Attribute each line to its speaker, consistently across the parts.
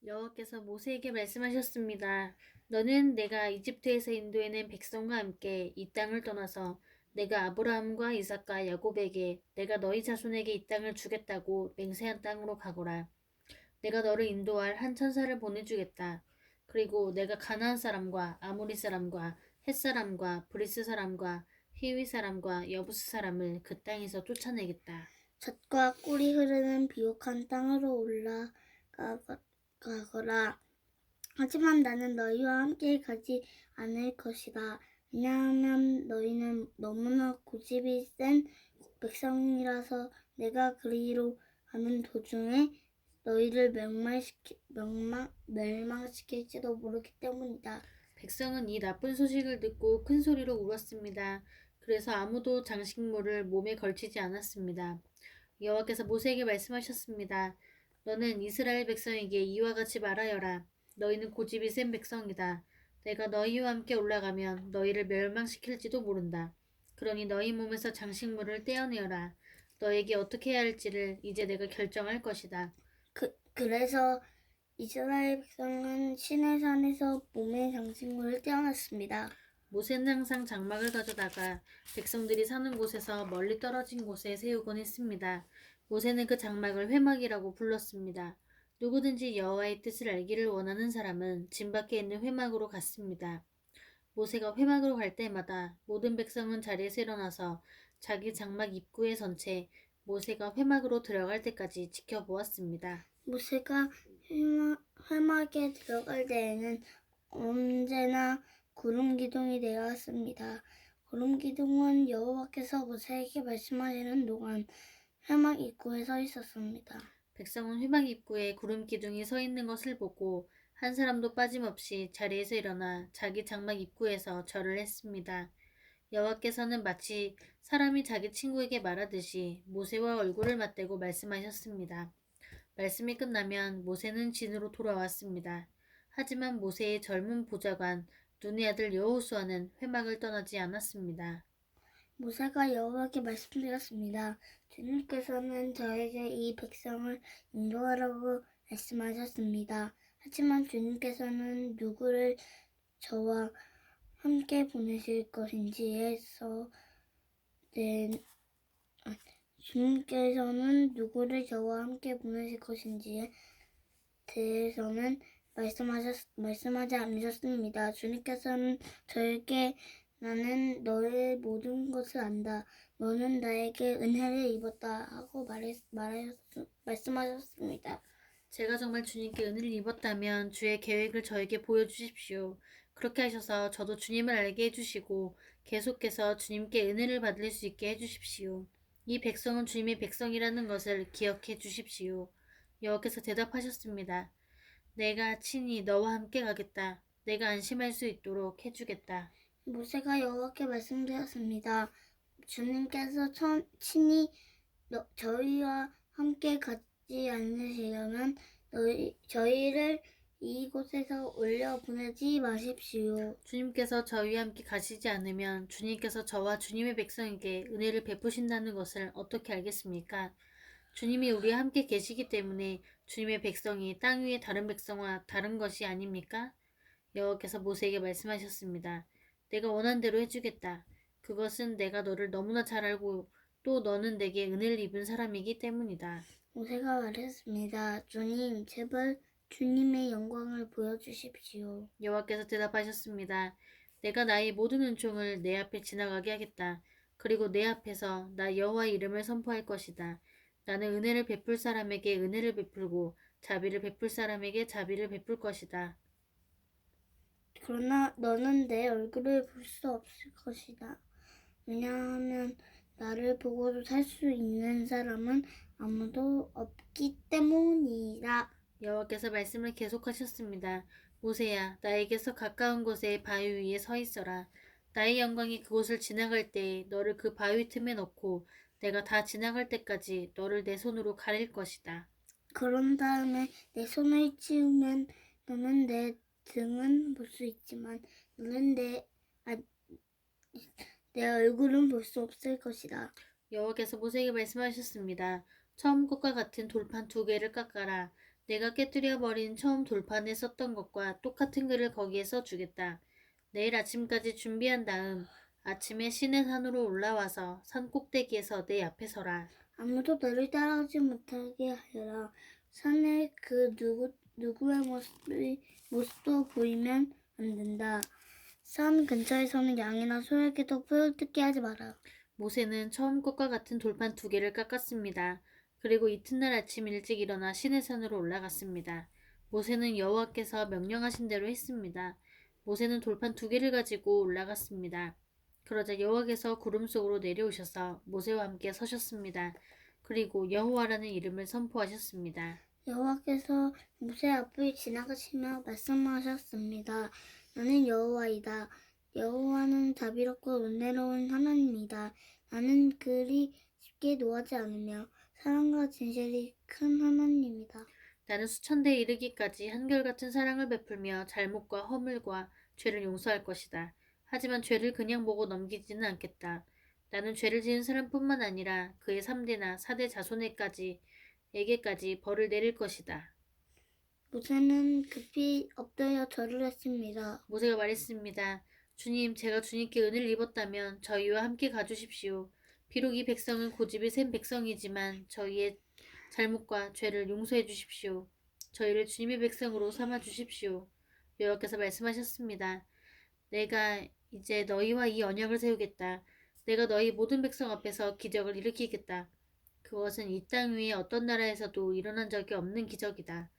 Speaker 1: 여호와께서 모세에게 말씀하셨습니다. 너는 내가 이집트에서 인도해낸 백성과 함께 이 땅을 떠나서 내가 아브라함과 이삭과 야곱에게 내가 너희 자손에게 이 땅을 주겠다고 맹세한 땅으로 가거라. 내가 너를 인도할 한 천사를 보내주겠다. 그리고 내가 가나안 사람과 아모리 사람과 헷 사람과 브리스 사람과 히위 사람과 여부스 사람을 그 땅에서 쫓아내겠다.
Speaker 2: 젖과 꿀이 흐르는 비옥한 땅으로 올라가거라. 하지만 나는 너희와 함께 가지 않을 것이다. 왜냐하면 너희는 너무나 고집이 센 백성이라서 내가 그리로 가는 도중에 너희를 멸망시킬지도 모르기 때문이다.
Speaker 1: 백성은 이 나쁜 소식을 듣고 큰 소리로 울었습니다. 그래서 아무도 장식물을 몸에 걸치지 않았습니다. 여호와께서 모세에게 말씀하셨습니다. 너는 이스라엘 백성에게 이와 같이 말하여라. 너희는 고집이 센 백성이다. 내가 너희와 함께 올라가면 너희를 멸망시킬지도 모른다. 그러니 너희 몸에서 장식물을 떼어내어라. 너에게 어떻게 해야 할지를 이제 내가 결정할 것이다.
Speaker 2: 그래서 이스라엘 백성은 시내산에서 몸의 장식물을 떼어냈습니다.
Speaker 1: 모세는 항상 장막을 가져다가 백성들이 사는 곳에서 멀리 떨어진 곳에 세우곤 했습니다. 모세는 그 장막을 회막이라고 불렀습니다. 누구든지 여호와의 뜻을 알기를 원하는 사람은 진 밖에 있는 회막으로 갔습니다. 모세가 회막으로 갈 때마다 모든 백성은 자리에서 일어나서 자기 장막 입구에 선 채 모세가 회막으로 들어갈 때까지 지켜보았습니다.
Speaker 2: 모세가 회막에 들어갈 때에는 언제나 구름 기둥이 되었습니다. 구름 기둥은 여호와께서 모세에게 말씀하시는 동안 회막 입구에 서 있었습니다.
Speaker 1: 백성은 회막 입구에 구름 기둥이 서 있는 것을 보고 한 사람도 빠짐없이 자리에서 일어나 자기 장막 입구에서 절을 했습니다. 여호와께서는 마치 사람이 자기 친구에게 말하듯이 모세와 얼굴을 맞대고 말씀하셨습니다. 말씀이 끝나면 모세는 진으로 돌아왔습니다. 하지만 모세의 젊은 보좌관 눈의 아들 여호수아는 회막을 떠나지 않았습니다.
Speaker 2: 모세가 여호와께 말씀드렸습니다. 주님께서는 저에게 이 백성을 인도하라고 말씀하셨습니다. 하지만 주님께서는 누구를 저와 함께 보내실 것인지에서 주님께서는 누구를 저와 함께 보내실 것인지에 대해서는 말씀하지 않으셨습니다. 주님께서는 저에게 나는 너의 모든 것을 안다. 너는 나에게 은혜를 입었다 하고 말씀하셨습니다.
Speaker 1: 제가 정말 주님께 은혜를 입었다면 주의 계획을 저에게 보여주십시오. 그렇게 하셔서 저도 주님을 알게 해주시고 계속해서 주님께 은혜를 받을 수 있게 해주십시오. 이 백성은 주님의 백성이라는 것을 기억해 주십시오. 여호와께서 대답하셨습니다. 내가 친히 너와 함께 가겠다. 내가 안심할 수 있도록 해주겠다.
Speaker 2: 모세가 여호와께 말씀드렸습니다. 주님께서 친히 저희와 함께 가지 않으시려면 저희를 이곳에서 올려보내지 마십시오.
Speaker 1: 주님께서 저희와 함께 가시지 않으면 주님께서 저와 주님의 백성에게 은혜를 베푸신다는 것을 어떻게 알겠습니까? 주님이 우리와 함께 계시기 때문에 주님의 백성이 땅 위의 다른 백성과 다른 것이 아닙니까? 여호와께서 모세에게 말씀하셨습니다. 내가 원한 대로 해주겠다. 그것은 내가 너를 너무나 잘 알고 또 너는 내게 은혜를 입은 사람이기 때문이다.
Speaker 2: 모세가 말했습니다. 주님, 제발 주님의 영광을 보여주십시오.
Speaker 1: 여호와께서 대답하셨습니다. 내가 나의 모든 은총을 내 앞에 지나가게 하겠다. 그리고 내 앞에서 나 여호와의 이름을 선포할 것이다. 나는 은혜를 베풀 사람에게 은혜를 베풀고 자비를 베풀 사람에게 자비를 베풀 것이다.
Speaker 2: 그러나 너는 내 얼굴을 볼 수 없을 것이다. 왜냐하면 나를 보고도 살 수 있는 사람은 아무도 없기 때문이다.
Speaker 1: 여호와께서 말씀을 계속하셨습니다. 모세야, 나에게서 가까운 곳에 바위 위에 서 있어라. 나의 영광이 그곳을 지나갈 때에 너를 그 바위 틈에 넣고 내가 다 지나갈 때까지 너를 내 손으로 가릴 것이다.
Speaker 2: 그런 다음에 내 손을 치우면 너는 내 등은 볼 수 있지만 너는 내 얼굴은 볼 수 없을 것이다.
Speaker 1: 여호와께서 모세에게 말씀하셨습니다. 처음 것과 같은 돌판 2개를 깎아라. 내가 깨뜨려 버린 처음 돌판에 썼던 것과 똑같은 글을 거기에 써주겠다. 내일 아침까지 준비한 다음 아침에 시내산으로 올라와서 산 꼭대기에서 내 앞에 서라.
Speaker 2: 아무도 너를 따라오지 못하게 하여라. 산에 그 누구의 모습도 보이면 안 된다. 산 근처에서는 양이나 소에게도 뿔을 뜯게 하지 마라.
Speaker 1: 모세는 처음 것과 같은 돌판 2개를 깎았습니다. 그리고 이튿날 아침 일찍 일어나 시내산으로 올라갔습니다. 모세는 여호와께서 명령하신 대로 했습니다. 모세는 돌판 2개를 가지고 올라갔습니다. 그러자 여호와께서 구름 속으로 내려오셔서 모세와 함께 서셨습니다. 그리고 여호와라는 이름을 선포하셨습니다.
Speaker 2: 여호와께서 모세 앞을 지나가시며 말씀하셨습니다. 나는 여호와이다. 여호와는 자비롭고 은혜로운 하나님이다. 나는 그리 쉽게 노하지 않으며 사랑과 진실이 큰 하나님이다.
Speaker 1: 나는 수천대에 이르기까지 한결같은 사랑을 베풀며 잘못과 허물과 죄를 용서할 것이다. 하지만 죄를 그냥 보고 넘기지는 않겠다. 나는 죄를 지은 사람뿐만 아니라 그의 3대나 4대 자손에게까지 벌을 내릴 것이다.
Speaker 2: 모세는 급히 엎드려 절을 했습니다.
Speaker 1: 모세가 말했습니다. 주님, 제가 주님께 은혜를 입었다면 저희와 함께 가주십시오. 비록 이 백성은 고집이 센 백성이지만 저희의 잘못과 죄를 용서해 주십시오. 저희를 주님의 백성으로 삼아 주십시오. 여호와께서 말씀하셨습니다. 내가 이제 너희와 이 언약을 세우겠다. 내가 너희 모든 백성 앞에서 기적을 일으키겠다. 그것은 이 땅 위에 어떤 나라에서도 일어난 적이 없는 기적이다.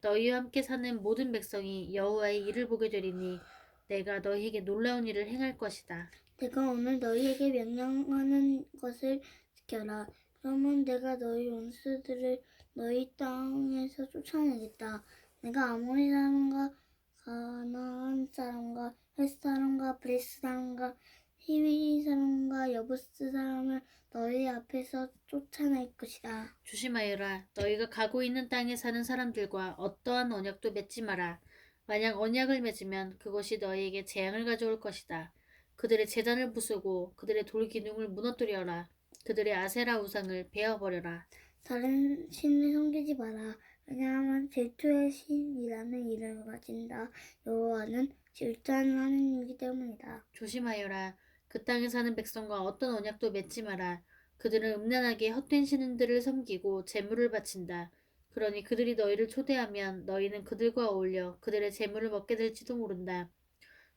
Speaker 1: 너희와 함께 사는 모든 백성이 여호와의 일을 보게 되리니 내가 너희에게 놀라운 일을 행할 것이다.
Speaker 2: 내가 오늘 너희에게 명령하는 것을 지켜라. 그러면 내가 너희 원수들을 너희 땅에서 쫓아내겠다. 내가 아모리 사람과 가나안 사람과 헷 사람과 브리스 사람과 히위 사람과 여부스 사람을 너희 앞에서 쫓아낼 것이다.
Speaker 1: 조심하여라. 너희가 가고 있는 땅에 사는 사람들과 어떠한 언약도 맺지 마라. 만약 언약을 맺으면 그것이 너희에게 재앙을 가져올 것이다. 그들의 제단을 부수고 그들의 돌기둥을 무너뜨려라. 그들의 아세라 우상을 베어버려라.
Speaker 2: 다른 신을 섬기지 마라. 왜냐하면 질투의 신이라는 이름을 가진다. 여호와는 질투하는 하나님이기 때문이다.
Speaker 1: 조심하여라. 그 땅에 사는 백성과 어떤 언약도 맺지 마라. 그들은 음란하게 헛된 신들을 섬기고 제물을 바친다. 그러니 그들이 너희를 초대하면 너희는 그들과 어울려 그들의 제물을 먹게 될지도 모른다.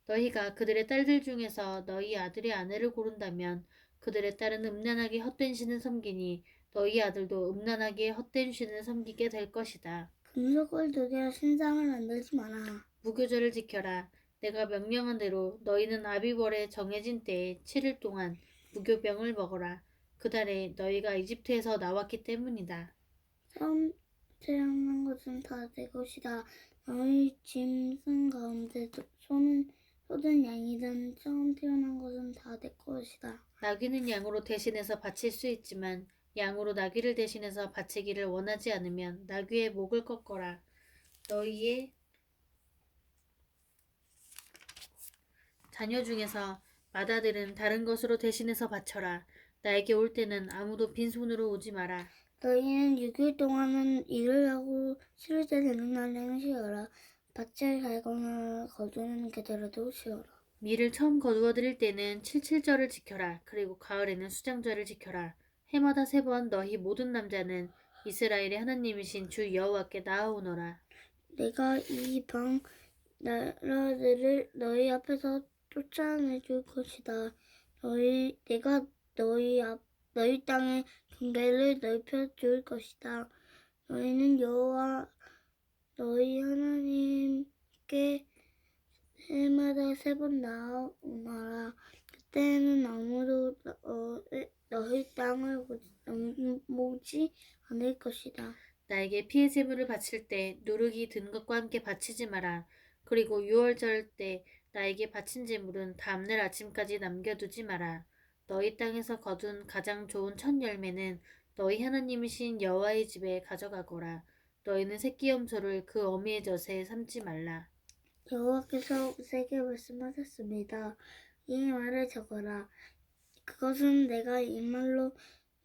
Speaker 1: 너희가 그들의 딸들 중에서 너희 아들의 아내를 고른다면 그들의 딸은 음란하게 헛된 신을 섬기니 너희 아들도 음란하게 헛된 신을 섬기게 될 것이다.
Speaker 2: 금속을 두개 신상을 만들지 마라.
Speaker 1: 무교절을 지켜라. 내가 명령한 대로 너희는 아비벌의 정해진 때에 7일 동안 무교병을 먹어라. 그달에 너희가 이집트에서 나왔기 때문이다.
Speaker 2: 처음 태어난 것은 다 내 것이다. 너희 짐승 가운데 소든 양이든 처음 태어난 것은 다 내 것이다.
Speaker 1: 나귀는 양으로 대신해서 바칠 수 있지만 양으로 나귀를 대신해서 바치기를 원하지 않으면 나귀의 목을 꺾어라. 너희의 자녀 중에서 맏아들은 다른 것으로 대신해서 바쳐라. 나에게 올 때는 아무도 빈손으로 오지 마라.
Speaker 2: 너희는 6일 동안은 일을 하고 7일째 되는 날에는 쉬어라. 밭을 갈거나 거두는 게더라도 쉬어라.
Speaker 1: 밀을 처음 거두어 드릴 때는 칠칠절을 지켜라. 그리고 가을에는 수장절을 지켜라. 해마다 3번 너희 모든 남자는 이스라엘의 하나님이신 주 여호와께 나아오너라.
Speaker 2: 내가 이방 나라들을 너희 앞에서 쫓아내줄 것이다. 내가 너희 땅의 경계를 넓혀줄 것이다. 너희는 여호와 너희 하나님께 해마다 3번 나아오너라. 그때는 아무도 너희 땅을 넘보지 않을 것이다.
Speaker 1: 나에게 피의 제물을 바칠 때 누룩이 든 것과 함께 바치지 마라. 그리고 유월절 때 나에게 바친 제물은 다음날 아침까지 남겨두지 마라. 너희 땅에서 거둔 가장 좋은 첫 열매는 너희 하나님이신 여호와의 집에 가져가거라. 너희는 새끼 염소를 그 어미의 젖에 삼지 말라.
Speaker 2: 여호와께서 모세에게 말씀하셨습니다. 이 말을 적어라. 그것은 내가 이 말로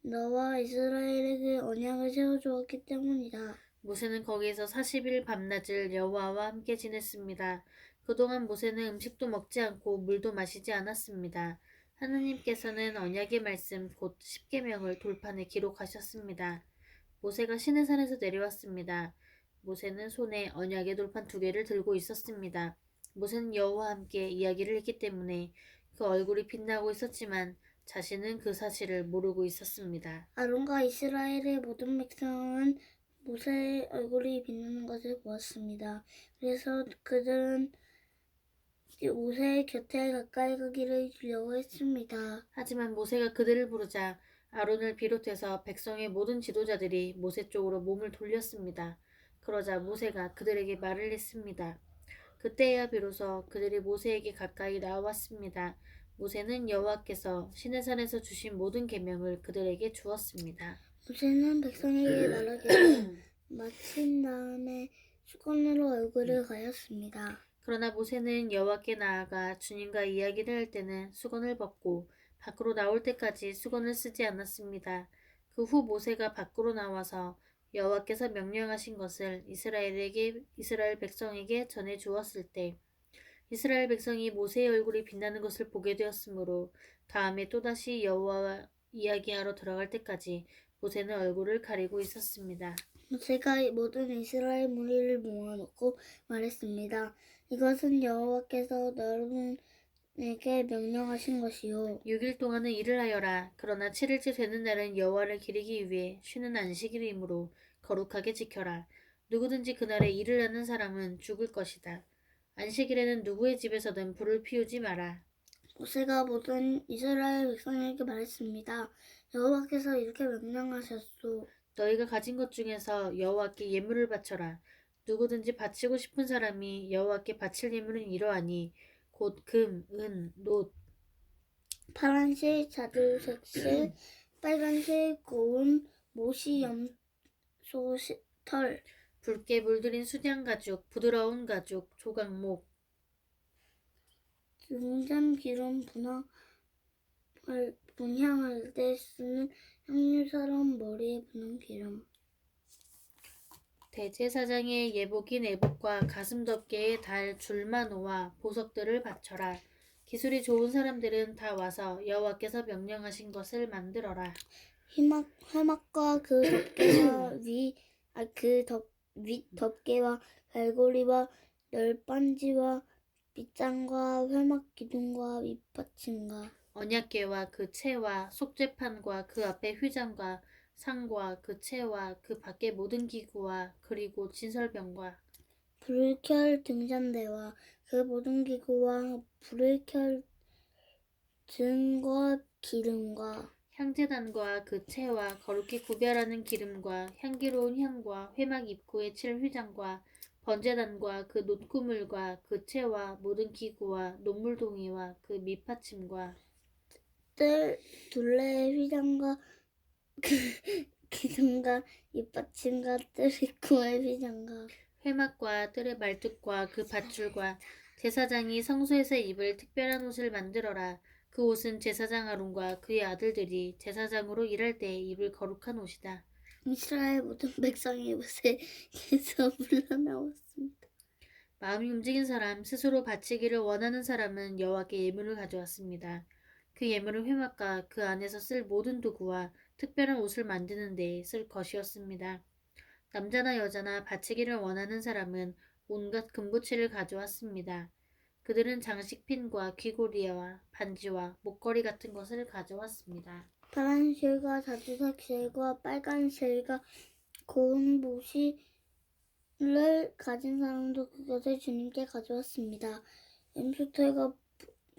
Speaker 2: 너와 이스라엘에게 언약을 세워주었기 때문이다.
Speaker 1: 모세는 거기에서 40일 밤낮을 여호와와 함께 지냈습니다. 그동안 모세는 음식도 먹지 않고 물도 마시지 않았습니다. 하느님께서는 언약의 말씀 곧 십계명을 돌판에 기록하셨습니다. 모세가 시내산에서 내려왔습니다. 모세는 손에 언약의 돌판 2개를 들고 있었습니다. 모세는 여호와와 함께 이야기를 했기 때문에 그 얼굴이 빛나고 있었지만 자신은 그 사실을 모르고 있었습니다.
Speaker 2: 아론과 이스라엘의 모든 백성은 모세의 얼굴이 빛나는 것을 보았습니다. 그래서 그들은 모세의 곁에 가까이 가기를 주려고 했습니다.
Speaker 1: 하지만 모세가 그들을 부르자 아론을 비롯해서 백성의 모든 지도자들이 모세 쪽으로 몸을 돌렸습니다. 그러자 모세가 그들에게 말을 했습니다. 그때야 비로소 그들이 모세에게 가까이 나왔습니다. 모세는 여호와께서 시내산에서 주신 모든 계명을 그들에게 주었습니다.
Speaker 2: 모세는 백성에게 말하기를 마친 다음에 수건으로 얼굴을 가렸습니다.
Speaker 1: 그러나 모세는 여호와께 나아가 주님과 이야기를 할 때는 수건을 벗고 밖으로 나올 때까지 수건을 쓰지 않았습니다. 그 후 모세가 밖으로 나와서 여호와께서 명령하신 것을 이스라엘 백성에게 전해 주었을 때 이스라엘 백성이 모세의 얼굴이 빛나는 것을 보게 되었으므로 다음에 또다시 여호와와 이야기하러 들어갈 때까지 모세는 얼굴을 가리고 있었습니다.
Speaker 2: 모세가 모든 이스라엘 무리를 모아놓고 말했습니다. 이것은 여호와께서 여러분에게 명령하신 것이요.
Speaker 1: 6일 동안은 일을 하여라. 그러나 7일째 되는 날은 여호와를 기리기 위해 쉬는 안식일이므로 거룩하게 지켜라. 누구든지 그날에 일을 하는 사람은 죽을 것이다. 안식일에는 누구의 집에서든 불을 피우지 마라.
Speaker 2: 모세가 모든 이스라엘 백성에게 말했습니다. 여호와께서 이렇게 명령하셨소.
Speaker 1: 너희가 가진 것 중에서 여호와께 예물을 바쳐라. 누구든지 바치고 싶은 사람이 여호와께 바칠 예물은 이러하니 곧 금, 은, 놋,
Speaker 2: 파란색 자두색실, 빨간색 고운, 모시 염소 털,
Speaker 1: 붉게 물들인 수냥 가죽, 부드러운 가죽, 조각목,
Speaker 2: 등잔 기름 분향할 때 쓰는 향유사람 머리에 부는 기름.
Speaker 1: 대제사장의 예복인 에봇과 가슴 덮개에 달 줄마노와 보석들을 바쳐라. 기술이 좋은 사람들은 다 와서 여호와께서 명령하신 것을 만들어라.
Speaker 2: 회막과 그 덮개와 윗 덮개와 갈고리와 널빤지와 밑장과 회막 기둥과 밑받침과
Speaker 1: 언약궤와 그 채와 속죄판과 그 앞에 휘장과 상과 그 채와 그 밖의 모든 기구와 그리고 진설병과
Speaker 2: 불을 켤 등잔대와 그 모든 기구와 불을 켤 등과 기름과
Speaker 1: 향제단과 그 채와 거룩히 구별하는 기름과 향기로운 향과 회막 입구에 칠 휘장과 번제단과 그 놋구물과 그 채와 모든 기구와 녹물동이와 그 밑받침과
Speaker 2: 뜰 둘레의 휘장과 그 기둥과 밑받침과 뜰 입구의 휘장과
Speaker 1: 회막과 뜰의 말뚝과 그 밧줄과 제사장이 성소에서 입을 특별한 옷을 만들어라. 그 옷은 제사장 아론과 그의 아들들이 제사장으로 일할 때 입을 거룩한 옷이다.
Speaker 2: 이스라엘 모든 백성이 모세에게서 물러나왔습니다.
Speaker 1: 마음이 움직인 사람, 스스로 바치기를 원하는 사람은 여호와께 예물을 가져왔습니다. 그 예물은 회막과 그 안에서 쓸 모든 도구와 특별한 옷을 만드는 데 쓸 것이었습니다. 남자나 여자나 바치기를 원하는 사람은 온갖 금부치를 가져왔습니다. 그들은 장식핀과 귀고리와 반지와 목걸이 같은 것을 가져왔습니다.
Speaker 2: 파란 실과 자주색 실과 빨간 실과 고운 모시를 가진 사람도 그것을 주님께 가져왔습니다. 염소털과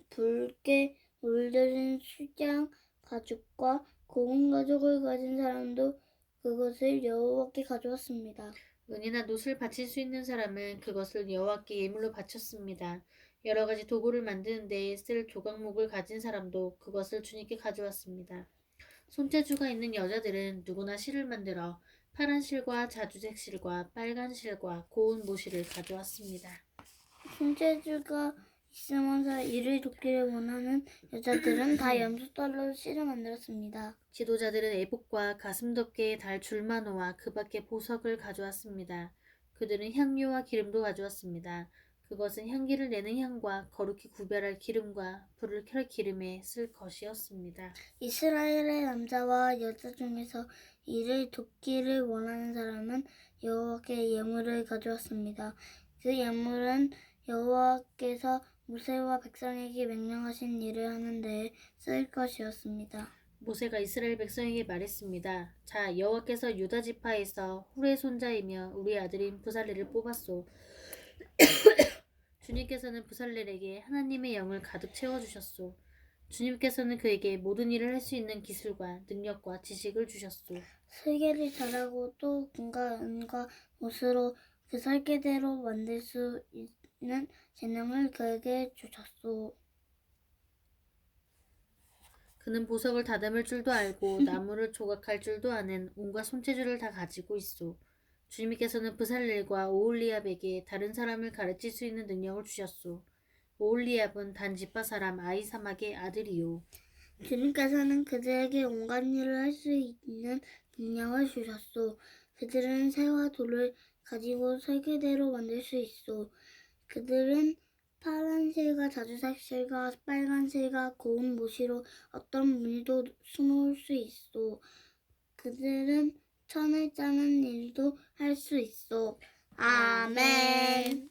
Speaker 2: 붉게 물들인 수장 가죽과 고운 가죽을 가진 사람도 그것을 여호와께 가져왔습니다.
Speaker 1: 은이나 놋을 바칠 수 있는 사람은 그것을 여호와께 예물로 바쳤습니다. 여러 가지 도구를 만드는 데에 쓸 조각목을 가진 사람도 그것을 주님께 가져왔습니다. 손재주가 있는 여자들은 누구나 실을 만들어 파란 실과 자주색 실과 빨간 실과 고운 모시를 가져왔습니다.
Speaker 2: 손재주가 있으면서 일을 돕기를 원하는 여자들은 다 염소털로 실을 만들었습니다.
Speaker 1: 지도자들은 애복과 가슴 덮개에 달 줄마노와 그 밖에 보석을 가져왔습니다. 그들은 향료와 기름도 가져왔습니다. 그것은 향기를 내는 향과 거룩히 구별할 기름과 불을 켤 기름에 쓸 것이었습니다.
Speaker 2: 이스라엘의 남자와 여자 중에서 이를 돕기를 원하는 사람은 여호와께 예물을 가져왔습니다. 그 예물은 여호와께서 모세와 백성에게 명령하신 일을 하는 데에 쓰일 것이었습니다.
Speaker 1: 모세가 이스라엘 백성에게 말했습니다. 자, 여호와께서 유다 지파에서 훌의 손자이며 우리 아들인 부살렐을 뽑았소. 주님께서는 부살렐에게 하나님의 영을 가득 채워주셨소. 주님께서는 그에게 모든 일을 할 수 있는 기술과 능력과 지식을 주셨소.
Speaker 2: 설계를 잘하고 또 금과 은과 옷으로 그 설계대로 만들 수 있는 재능을 그에게 주셨소.
Speaker 1: 그는 보석을 다듬을 줄도 알고 나무를 조각할 줄도 아는 온갖 손재주를 다 가지고 있소. 주님께서는 부살렐과 오홀리압에게 다른 사람을 가르칠 수 있는 능력을 주셨소. 오홀리압은 단 지파 사람 아이사막의 아들이요.
Speaker 2: 주님께서는 그들에게 온갖 일을 할 수 있는 능력을 주셨소. 그들은 새와 돌을 가지고 설계대로 만들 수 있소. 그들은 파란 실과 자주색 실과 빨간 실과 고운 모시로 어떤 무늬도 수놓을 수 있소. 그들은 천을 짜는 일도 할 수 있소. 아멘.